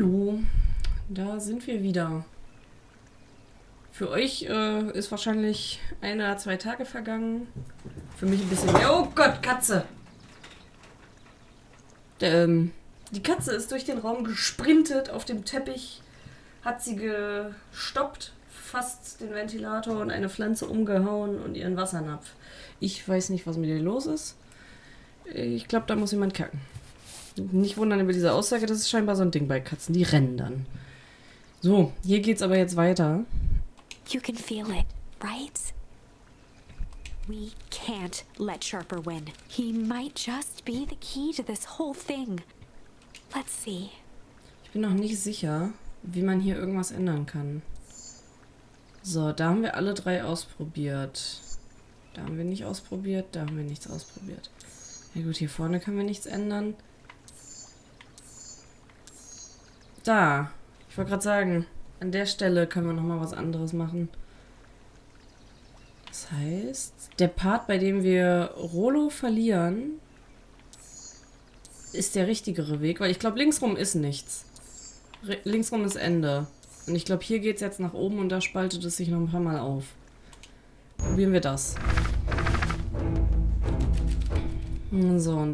Hallo, da sind wir wieder. Für euch ist wahrscheinlich 1 oder 2 Tage vergangen. Für mich ein bisschen mehr. Oh Gott, Katze! Die Katze ist durch den Raum gesprintet auf dem Teppich, hat sie gestoppt, fast den Ventilator und eine Pflanze umgehauen und ihren Wassernapf. Ich weiß nicht, was mit ihr los ist. Ich glaube, da muss jemand kacken. Nicht wundern über diese Aussage, das ist scheinbar so ein Ding bei Katzen. Die rennen dann. So, hier geht's aber jetzt weiter. You can feel it, right? We can't let Sharper win. He might just be the key to this whole thing. Let's see. Ich bin noch nicht sicher, wie man hier irgendwas ändern kann. So, da haben wir alle 3 ausprobiert. Da haben wir nicht ausprobiert, da haben wir nichts ausprobiert. Ja gut, hier vorne können wir nichts ändern. Da. Ich wollte gerade sagen, an der Stelle können wir nochmal was anderes machen. Das heißt, der Part, bei dem wir Rollo verlieren, ist der richtigere Weg, weil ich glaube, linksrum ist nichts. Linksrum ist Ende. Und ich glaube, hier geht es jetzt nach oben und da spaltet es sich noch ein paar Mal auf. Probieren wir das. So.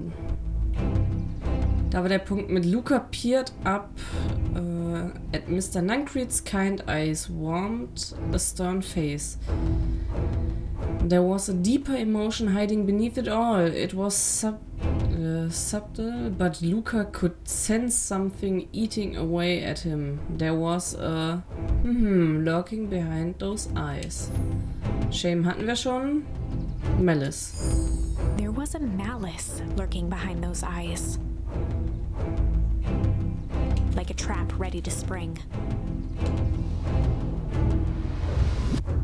Da war der Punkt mit Luka peered up at Mr. Nuncreed's kind eyes warmed a stern face. There was a deeper emotion hiding beneath it all. It was subtle, but Luka could sense something eating away at him. There was a lurking behind those eyes. Shame hatten wir schon. Malice. There was a malice lurking behind those eyes. Like a trap ready to spring.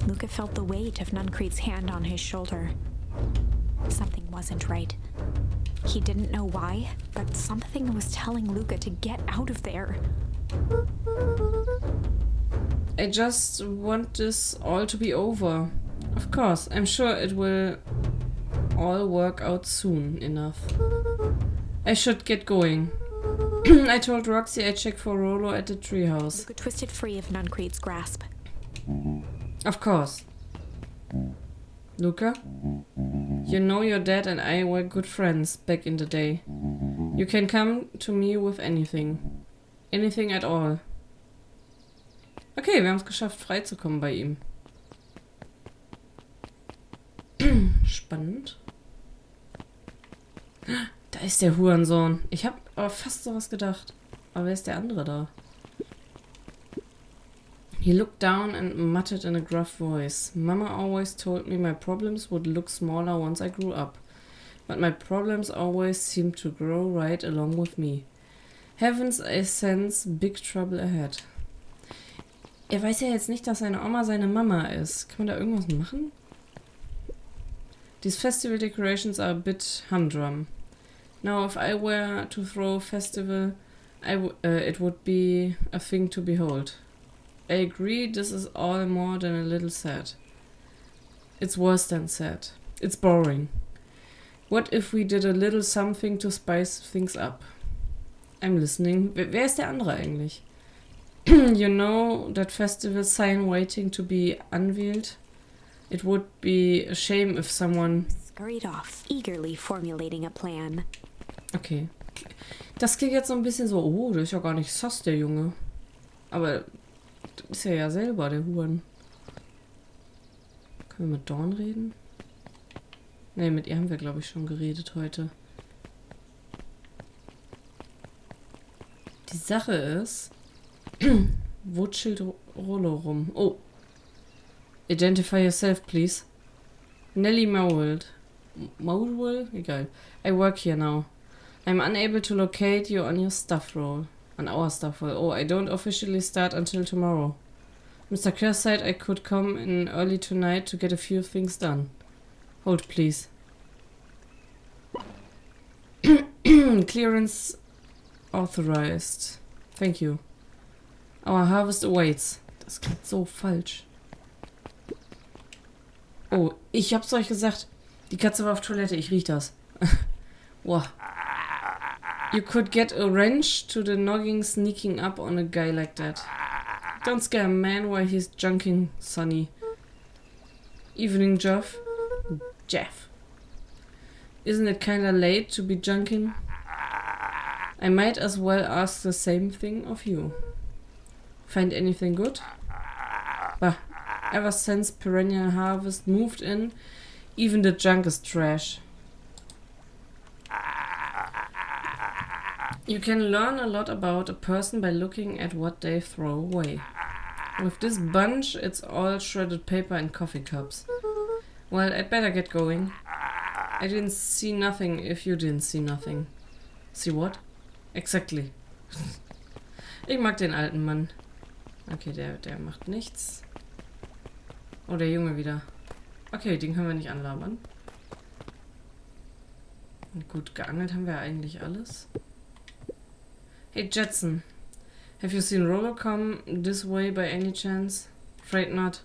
Luka felt the weight of Nuncreed's hand on his shoulder. Something wasn't right. He didn't know why, but something was telling Luka to get out of there. I just want this all to be over. Of course, I'm sure it will all work out soon enough. I should get going. I told Roxy I'd check for Rollo at the treehouse. Luka twisted free of Nuncreed's grasp. Of course. Luka? You know your dad and I were good friends back in the day. You can come to me with anything. Anything at all. Okay, wir haben es geschafft, freizukommen bei ihm. Spannend. Da ist der Hurensohn. Ich habe aber fast sowas gedacht. Aber wer ist der andere da? He looked down and muttered in a gruff voice. Mama always told me my problems would look smaller once I grew up. But my problems always seemed to grow right along with me. Heavens, I sense big trouble ahead. Er weiß ja jetzt nicht, dass seine Oma seine Mama ist. Kann man da irgendwas machen? These festival decorations are a bit humdrum. Now, if I were to throw a festival, it would be a thing to behold. I agree, this is all more than a little sad. It's worse than sad. It's boring. What if we did a little something to spice things up? I'm listening. Wer ist der andere eigentlich? You know that festival sign waiting to be unveiled? It would be a shame if someone... Scurried off, eagerly formulating a plan. Okay. Das klingt jetzt so ein bisschen so, oh, der ist ja gar nicht sass, der Junge. Aber das ist ja selber, der Huren. Können wir mit Dawn reden? Ne, mit ihr haben wir, glaube ich, schon geredet heute. Die Sache ist, wo chillt Rollo rum? Oh. Identify yourself, please. Nellie Mowell. Mowell? Egal. I work here now. I'm unable to locate you on your stuff roll. On our stuff roll. Oh, I don't officially start until tomorrow. Mr. Kerr said I could come in early tonight to get a few things done. Hold, please. Clearance authorized. Thank you. Our harvest awaits. Das klingt so falsch. Oh, ich hab's euch gesagt. Die Katze war auf Toilette, ich riech das. Boah. You could get a wrench to the noggin sneaking up on a guy like that. Don't scare a man while he's junking, Sonny. Evening, Jeff. Jeff. Isn't it kinda late to be junking? I might as well ask the same thing of you. Find anything good? Bah, ever since Perennial Harvest moved in, even the junk is trash. You can learn a lot about a person by looking at what they throw away. With this bunch, it's all shredded paper and coffee cups. Well, I'd better get going. I didn't see nothing if you didn't see nothing. See what? Exactly. Ich mag den alten Mann. Okay, der macht nichts. Oh, der Junge wieder. Okay, den können wir nicht anlabern. Gut, geangelt haben wir eigentlich alles. Hey, Jetson. Have you seen Rollo come this way by any chance? Afraid not.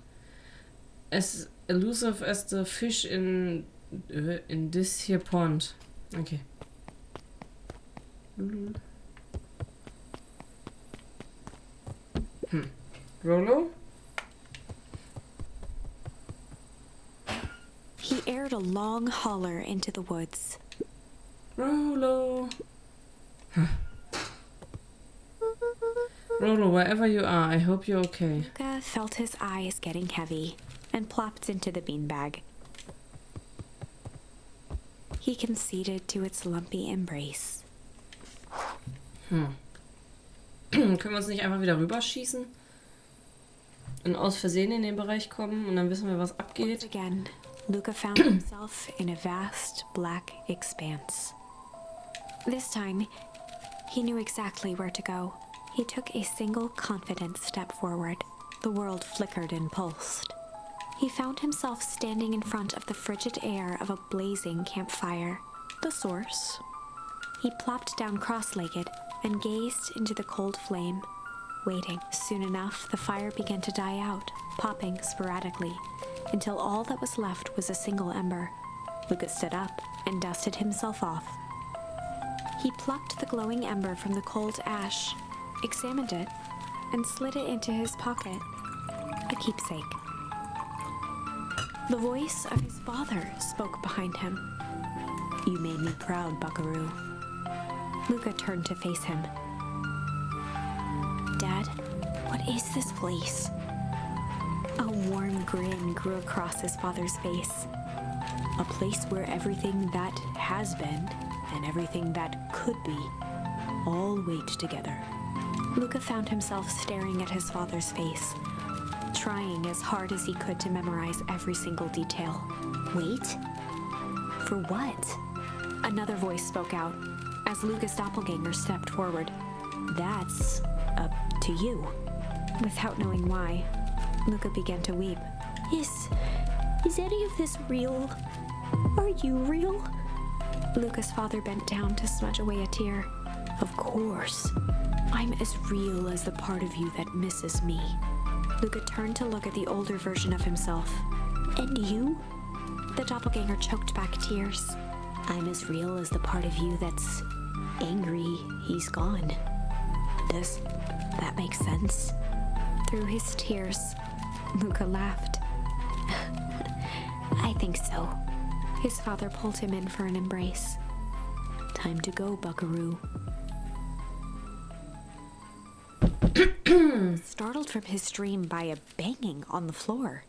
As elusive as the fish in this here pond. Okay. Rollo? He aired a long holler into the woods. Rollo. Rollo, wherever you are, I hope you're okay. Luka felt his eyes getting heavy and plopped into the beanbag. He conceded to its lumpy embrace. Können wir uns nicht einfach wieder rüberschießen? Und aus Versehen in den Bereich kommen und dann wissen wir, was Once abgeht? again, Luka found himself in a vast black expanse. This time, he knew exactly where to go. He took a single confident step forward. The world flickered and pulsed. He found himself standing in front of the frigid air of a blazing campfire. The source. He plopped down cross-legged and gazed into the cold flame, waiting. Soon enough, the fire began to die out, popping sporadically, until all that was left was a single ember. Luka stood up and dusted himself off. He plucked the glowing ember from the cold ash, examined it, and slid it into his pocket. A keepsake. The voice of his father spoke behind him. "You made me proud, Buckaroo." Luka turned to face him. "Dad, what is this place?" A warm grin grew across his father's face. "A place where everything that has been and everything that could be all wait together." Luka found himself staring at his father's face, trying as hard as he could to memorize every single detail. Wait? For what? Another voice spoke out as Luka's doppelganger stepped forward. "That's up to you." Without knowing why, Luka began to weep. Is any of this real? Are you real?" Luka's father bent down to smudge away a tear. "Of course. I'm as real as the part of you that misses me." Luka turned to look at the older version of himself. "And you?" The doppelganger choked back tears. "I'm as real as the part of you that's angry he's gone." Does that make sense? Through his tears, Luka laughed. "I think so." His father pulled him in for an embrace. "Time to go, Buckaroo." Startled from his dream by a banging on the floor.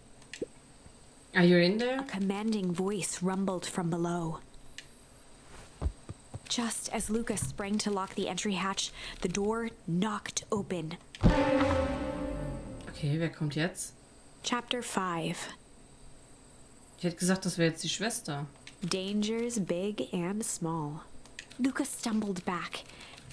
Are you in there? A commanding voice rumbled from below. Just as Lucas sprang to lock the entry hatch, the door knocked open. Okay, wer kommt jetzt? Chapter 5. Ich hätte gesagt, das wäre jetzt die Schwester. Dangers big and small. Lucas stumbled back.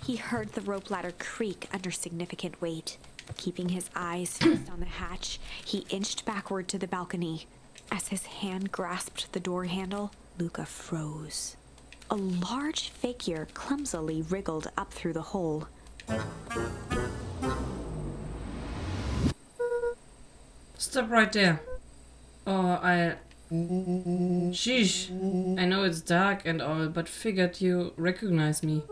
He heard the rope ladder creak under significant weight. Keeping his eyes fixed on the hatch, he inched backward to the balcony. As his hand grasped the door handle, Luka froze. A large figure clumsily wriggled up through the hole. Stop right there. Oh, Sheesh. I know it's dark and all, but figured you recognize me.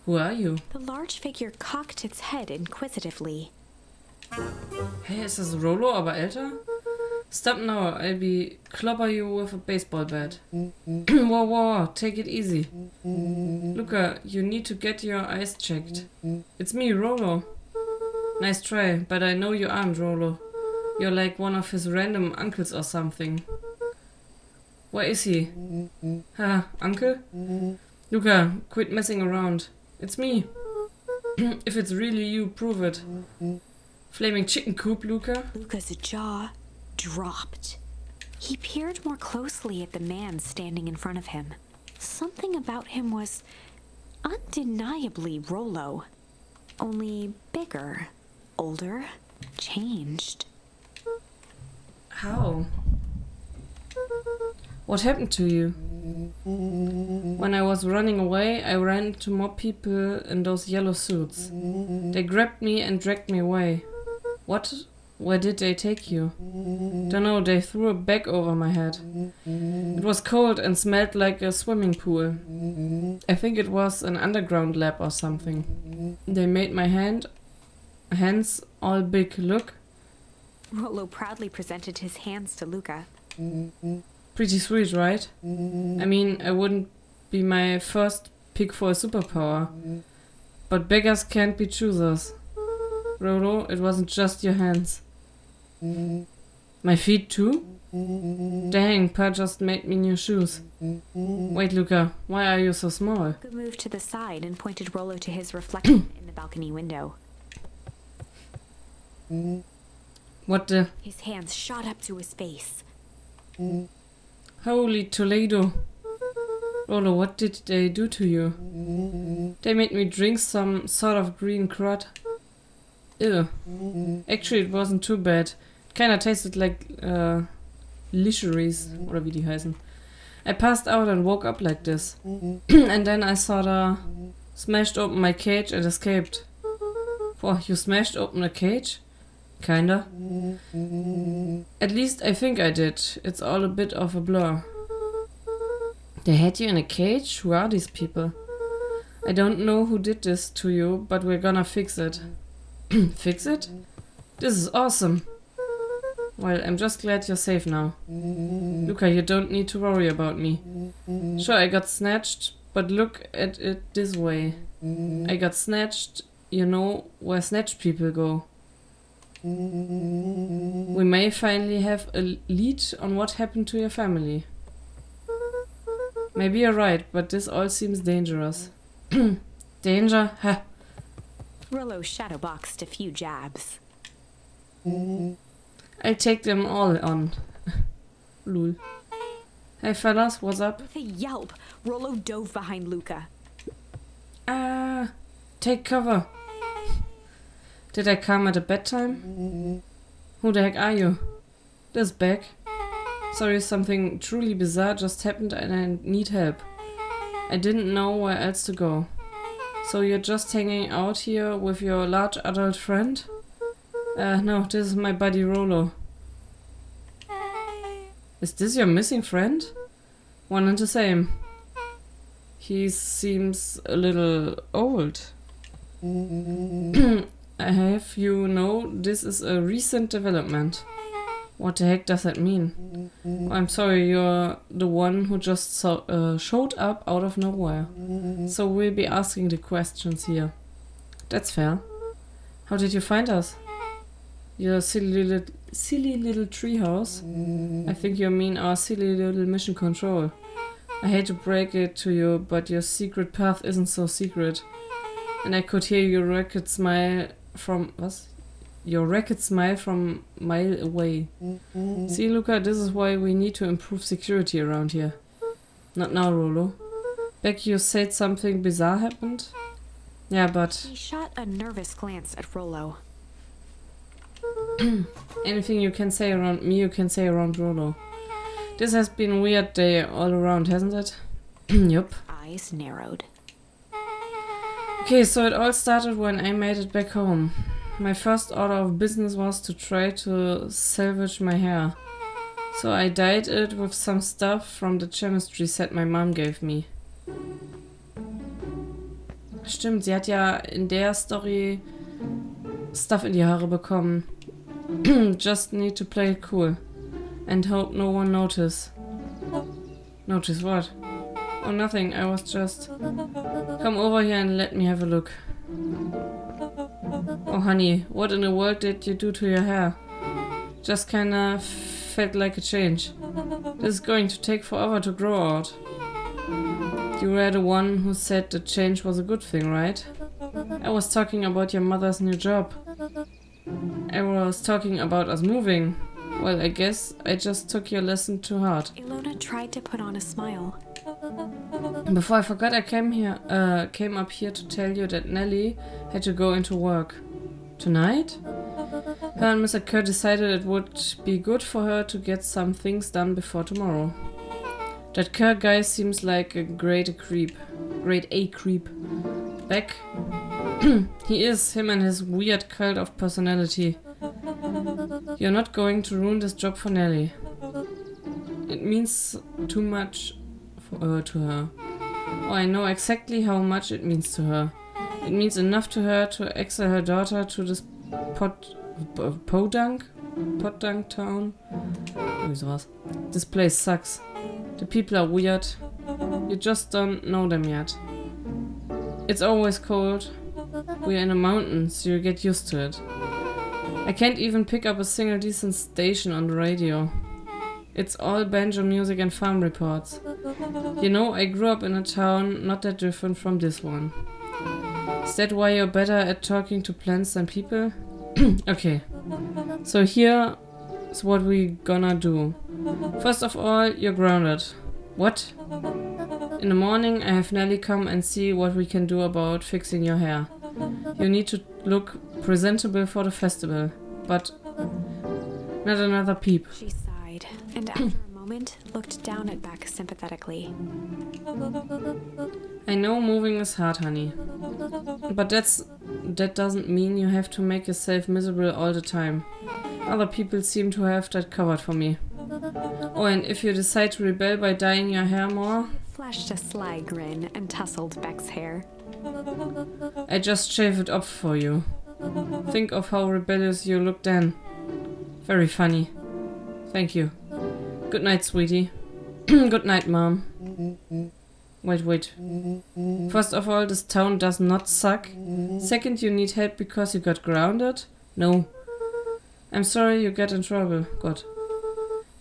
Who are you? The large figure cocked its head inquisitively. Hey, ist das Rollo, aber älter? Stop now, I'll be clobber you with a baseball bat. Whoa, whoa, take it easy. Luka, you need to get your eyes checked. It's me, Rollo. Nice try, but I know you aren't, Rollo. You're like one of his random uncles or something. Where is he? Ha, uncle? Luka, quit messing around. It's me. If it's really you, prove it. Flaming chicken coop, Luka? Luka's jaw dropped. He peered more closely at the man standing in front of him. Something about him was undeniably Rollo. Only bigger, older, changed. How? What happened to you? When I was running away, I ran into more people in those yellow suits. They grabbed me and dragged me away. What? Where did they take you? Don't know, they threw a bag over my head. It was cold and smelled like a swimming pool. I think it was an underground lab or something. They made my hands all big, look. Rollo proudly presented his hands to Luka. Pretty sweet, right? I mean, I wouldn't be my first pick for a superpower. But beggars can't be choosers. Rollo, it wasn't just your hands. My feet too? Dang, Pa just made me new shoes. Wait, Luka, why are you so small? Luka moved to the side and pointed Rollo to his reflection in the balcony window. What the? His hands shot up to his face. Holy Toledo. Rollo, what did they do to you? They made me drink some sort of green crud. Ew. Actually, it wasn't too bad. It kinda tasted like Licheries, oder wie die heißen. I passed out and woke up like this. And then I sorta smashed open my cage and escaped. Whoa, you smashed open a cage? Kinda. At least I think I did. It's all a bit of a blur. They had you in a cage? Who are these people? I don't know who did this to you, but we're gonna fix it. Fix it? This is awesome. Well, I'm just glad you're safe now. Luka, you don't need to worry about me. Sure, I got snatched, but look at it this way. I got snatched, you know where snatched people go. We may finally have a lead on what happened to your family. Maybe you're right, but this all seems dangerous. Danger? Ha! Rollo shadowboxed a few jabs. I'll take them all on. Lul. Hey fellas, what's up? With a yelp, Rollo dove behind Luka. Ah, take cover. Did I come at a bad time? Who the heck are you? This bag. Sorry, something truly bizarre just happened and I need help. I didn't know where else to go. So you're just hanging out here with your large adult friend? No, this is my buddy Rollo. Is this your missing friend? One and the same. He seems a little old. I have you know this is a recent development. What the heck does that mean? Oh, I'm sorry, you're the one who just showed up out of nowhere. So we'll be asking the questions here. That's fair. How did you find us? Your silly little treehouse? I think you mean our silly little mission control. I hate to break it to you, but your secret path isn't so secret. And I could hear your ragged smile from... Was? Your ragged smile from a mile away. See, Luka, this is why we need to improve security around here. Not now, Rollo. Back you said something bizarre happened? Yeah, but... He shot a nervous glance at Rollo. Anything you can say around me, you can say around Rollo. This has been a weird day all around, hasn't it? Yup. Eyes narrowed. Okay, so it all started when I made it back home. My first order of business was to try to salvage my hair. So I dyed it with some stuff from the chemistry set my mom gave me. Stimmt, sie hat ja in der Story Stuff in die Haare bekommen. Just need to play it cool. And hope no one notice. Notice what? Oh, nothing. I was just... Come over here and let me have a look. Oh, honey, what in the world did you do to your hair? Just kinda felt like a change. This is going to take forever to grow out. You were the one who said the change was a good thing, right? I was talking about your mother's new job. I was talking about us moving. Well, I guess I just took your lesson to heart. Ilona tried to put on a smile. Before I forgot, I came up here to tell you that Nellie had to go into work. Tonight? Her and Mr. Kerr decided it would be good for her to get some things done before tomorrow. That Kerr guy seems like a grade A creep. Beck? He is, him and his weird cult of personality. You're not going to ruin this job for Nellie. It means too much to her. Oh, I know exactly how much it means to her. It means enough to her to exile her daughter to this podunk town. Irgendwie sowas. This place sucks. The people are weird. You just don't know them yet. It's always cold. We're in a mountain, so you get used to it. I can't even pick up a single decent station on the radio. It's all banjo music and farm reports. You know, I grew up in a town not that different from this one. Is that why you're better at talking to plants than people? Okay. So here is what we gonna do. First of all, you're grounded. What? In the morning, I have Nellie come and see what we can do about fixing your hair. You need to look presentable for the festival, but not another peep. She sighed, and after a moment, looked down at Beck sympathetically. I know moving is hard, honey. But that doesn't mean you have to make yourself miserable all the time. Other people seem to have that covered for me. Oh, and if you decide to rebel by dyeing your hair more... Flashed a sly grin and tousled Beck's hair. I just shave it off for you. Think of how rebellious you look then. Very funny. Thank you. Good night, sweetie. Good night, Mom. Wait. First of all, this town does not suck. Second, you need help because you got grounded? No. I'm sorry you got in trouble. God.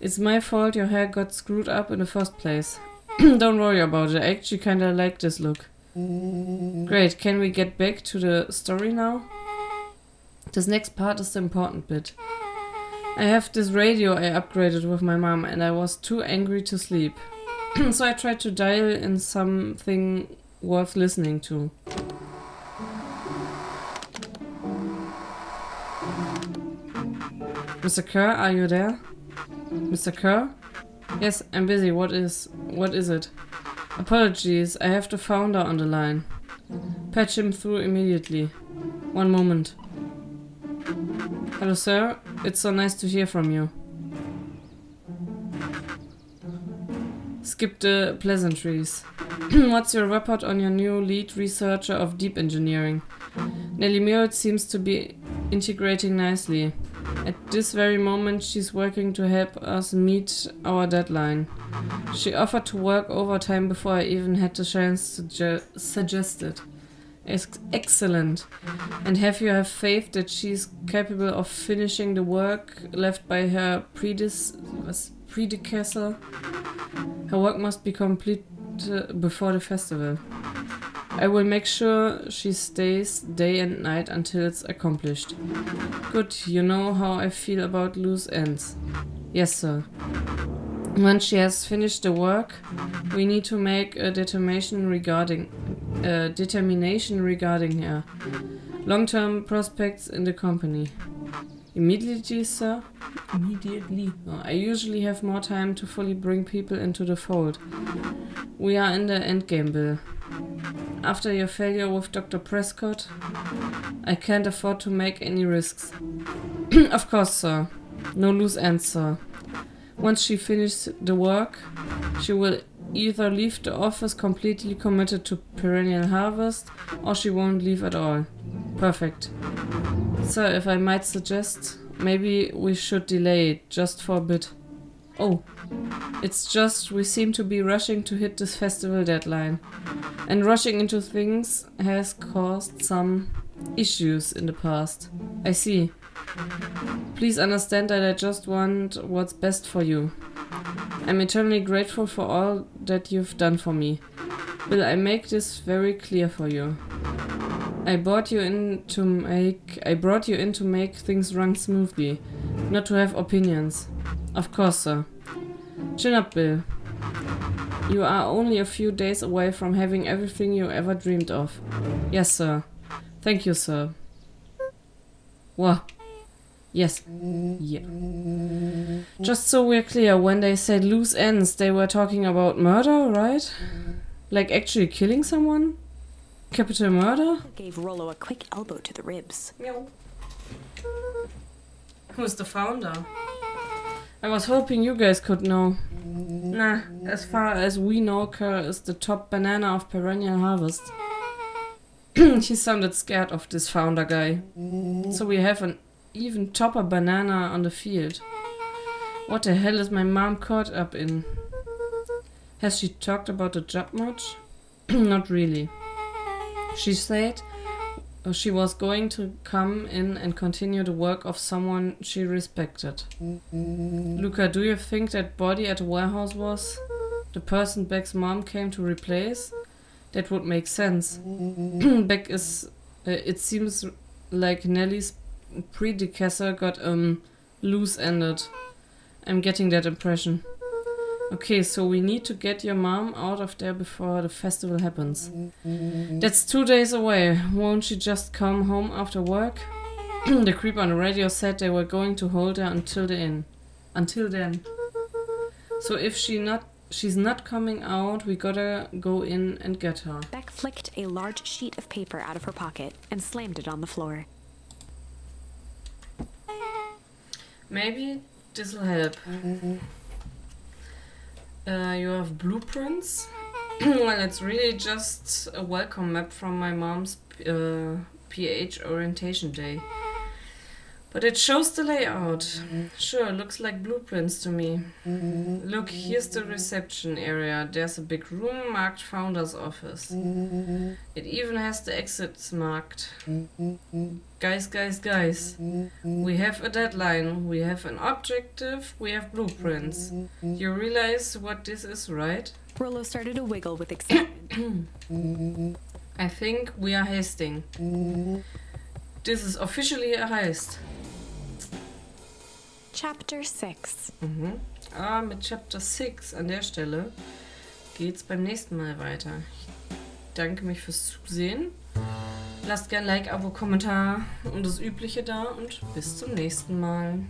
It's my fault your hair got screwed up in the first place. Don't worry about it. I actually kinda like this look. Great, can we get back to the story now? This next part is the important bit. I have this radio I upgraded with my mom and I was too angry to sleep. So I tried to dial in something worth listening to. Mr. Kerr, are you there? Mr. Kerr? Yes, I'm busy. What is it? Apologies, I have the founder on the line. Patch him through immediately. One moment. Hello, sir. It's so nice to hear from you. Skip the pleasantries. What's your report on your new lead researcher of deep engineering? Nellie Merritt seems to be integrating nicely. At this very moment, she's working to help us meet our deadline. She offered to work overtime before I even had the chance to suggest it. Excellent. And have faith that she's capable of finishing the work left by her predecessor? Her work must be complete before the festival. I will make sure she stays day and night until it's accomplished. Good, you know how I feel about loose ends. Yes, sir. Once she has finished the work, we need to make a determination regarding her. Long-term prospects in the company. Immediately, sir? Immediately. Oh, I usually have more time to fully bring people into the fold. We are in the endgame, Bill. After your failure with Dr. Prescott, I can't afford to make any risks. Of course, sir. No loose ends, sir. Once she finishes the work, she will either leave the office completely committed to perennial harvest, or she won't leave at all. Perfect. So, if I might suggest, maybe we should delay it, just for a bit. Oh, it's just we seem to be rushing to hit this festival deadline. And rushing into things has caused some issues in the past. I see. Please understand that I just want what's best for you. I'm eternally grateful for all that you've done for me. Will I make this very clear for you? I brought you in to make things run smoothly, not to have opinions. Of course, sir. Chin up, Bill. You are only a few days away from having everything you ever dreamed of. Yes, sir. Thank you, sir. What? Yes. Yeah. Just so we're clear, when they said loose ends, they were talking about murder, right? Like actually killing someone? Capital murder? Gave Rollo a quick elbow to the ribs. Meow. Who's the founder? I was hoping you guys could know. Nah, as far as we know, Kerr is the top banana of perennial harvest. He sounded scared of this founder guy. So we have an even topper banana on the field. What the hell is my mom caught up in? Has she talked about the job much? Not really. She said she was going to come in and continue the work of someone she respected. Luka, do you think that body at the warehouse was the person Beck's mom came to replace? That would make sense. Beck is... it seems like Nellie's predecessor got loose-ended. I'm getting that impression. Okay, so we need to get your mom out of there before the festival happens. That's 2 days away. Won't she just come home after work? The creep on the radio said they were going to hold her until then. So if she's not coming out, we gotta go in and get her. Beck flicked a large sheet of paper out of her pocket and slammed it on the floor. Maybe this'll help. You have blueprints? Well, it's really just a welcome map from my mom's PH orientation day. But it shows the layout. Sure, looks like blueprints to me. Look, here's the reception area. There's a big room marked Founder's Office. It even has the exits marked. Guys. We have a deadline. We have an objective. We have blueprints. You realize what this is, right? Rollo started to wiggle with excitement. I think we are hasting. This is officially a heist. Chapter 6. Mit Chapter 6 an der Stelle geht's beim nächsten Mal weiter. Ich danke mich fürs Zusehen. Lasst gerne Like, Abo, Kommentar und das Übliche da und bis zum nächsten Mal.